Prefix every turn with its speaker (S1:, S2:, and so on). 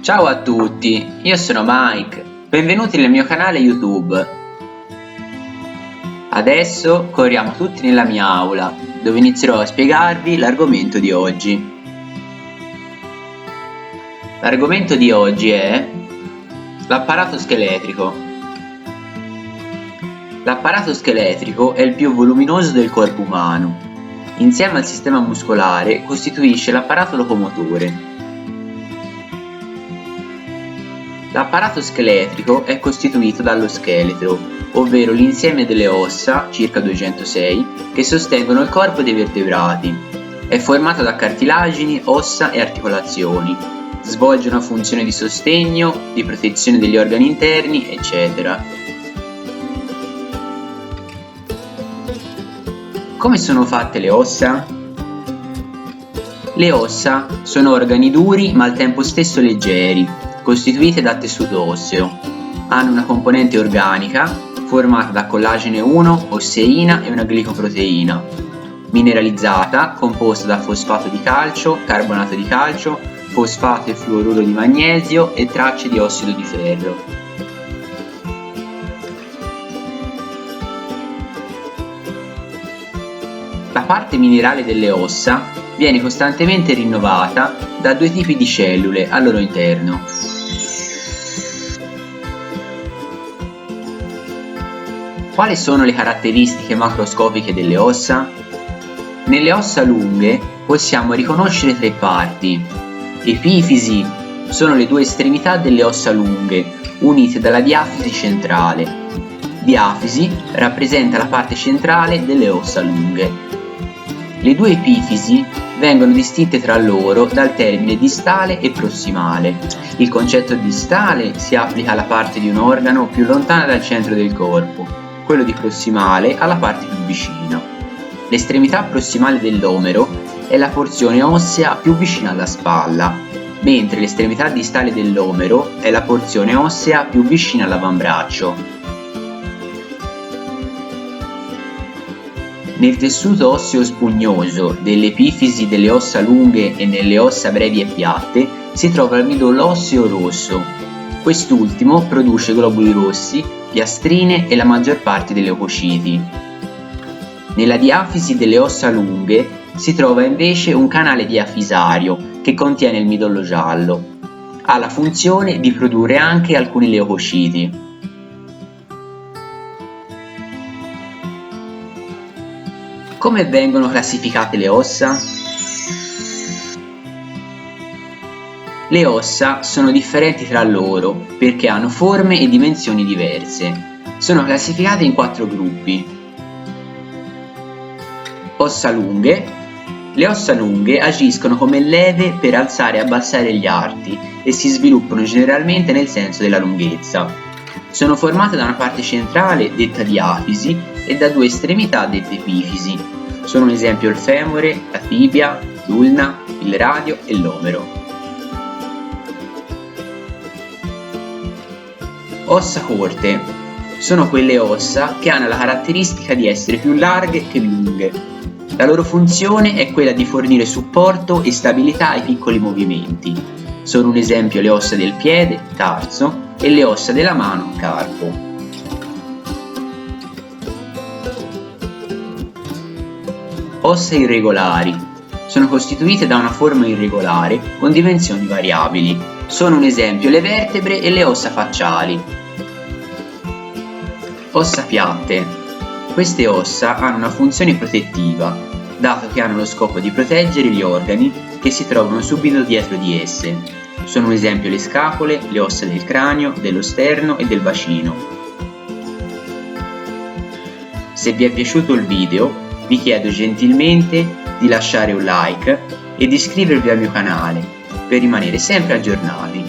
S1: Ciao a tutti, io sono Mike, benvenuti nel mio canale YouTube. Adesso corriamo tutti nella mia aula, dove inizierò a spiegarvi l'argomento di oggi. L'argomento di oggi è l'apparato scheletrico. L'apparato scheletrico è il più voluminoso del corpo umano. Insieme al sistema muscolare costituisce l'apparato locomotore. L'apparato scheletrico è costituito dallo scheletro, ovvero l'insieme delle ossa, circa 206, che sostengono il corpo dei vertebrati. È formato da cartilagini, ossa e articolazioni. Svolge una funzione di sostegno, di protezione degli organi interni, eccetera. Come sono fatte le ossa? Le ossa sono organi duri ma al tempo stesso leggeri, costituite da tessuto osseo. Hanno una componente organica formata da collagene 1, osseina e una glicoproteina, mineralizzata, composta da fosfato di calcio, carbonato di calcio, fosfato e fluoruro di magnesio e tracce di ossido di ferro. La parte minerale delle ossa viene costantemente rinnovata da due tipi di cellule al loro interno. Quali sono le caratteristiche macroscopiche delle ossa? Nelle ossa lunghe possiamo riconoscere tre parti. Epifisi sono le due estremità delle ossa lunghe, unite dalla diafisi centrale. Diafisi rappresenta la parte centrale delle ossa lunghe. Le due epifisi vengono distinte tra loro dal termine distale e prossimale. Il concetto distale si applica alla parte di un organo più lontana dal centro del corpo, quello di prossimale alla parte più vicina. L'estremità prossimale dell'omero è la porzione ossea più vicina alla spalla, mentre l'estremità distale dell'omero è la porzione ossea più vicina all'avambraccio. Nel tessuto osseo spugnoso delle epifisi delle ossa lunghe e nelle ossa brevi e piatte si trova il midollo osseo rosso. Quest'ultimo produce globuli rossi, piastrine e la maggior parte dei leucociti. Nella diafisi delle ossa lunghe si trova invece un canale diafisario che contiene il midollo giallo. Ha la funzione di produrre anche alcuni leucociti. Come vengono classificate le ossa? Le ossa sono differenti tra loro perché hanno forme e dimensioni diverse. Sono classificate in 4 gruppi. Ossa lunghe. Le ossa lunghe agiscono come leve per alzare e abbassare gli arti e si sviluppano generalmente nel senso della lunghezza. Sono formate da una parte centrale, detta diafisi, e da due estremità, dette epifisi. Sono un esempio il femore, la tibia, l'ulna, il radio e l'omero. Ossa corte. Sono quelle ossa che hanno la caratteristica di essere più larghe che lunghe. La loro funzione è quella di fornire supporto e stabilità ai piccoli movimenti. Sono un esempio le ossa del piede, tarso, e le ossa della mano, carpo. Ossa irregolari. Sono costituite da una forma irregolare con dimensioni variabili. Sono un esempio le vertebre e le ossa facciali. Ossa piatte. Queste ossa hanno una funzione protettiva, dato che hanno lo scopo di proteggere gli organi che si trovano subito dietro di esse. Sono un esempio le scapole, le ossa del cranio, dello sterno e del bacino. Se vi è piaciuto il video, vi chiedo gentilmente di lasciare un like e di iscrivervi al mio canale per rimanere sempre aggiornati.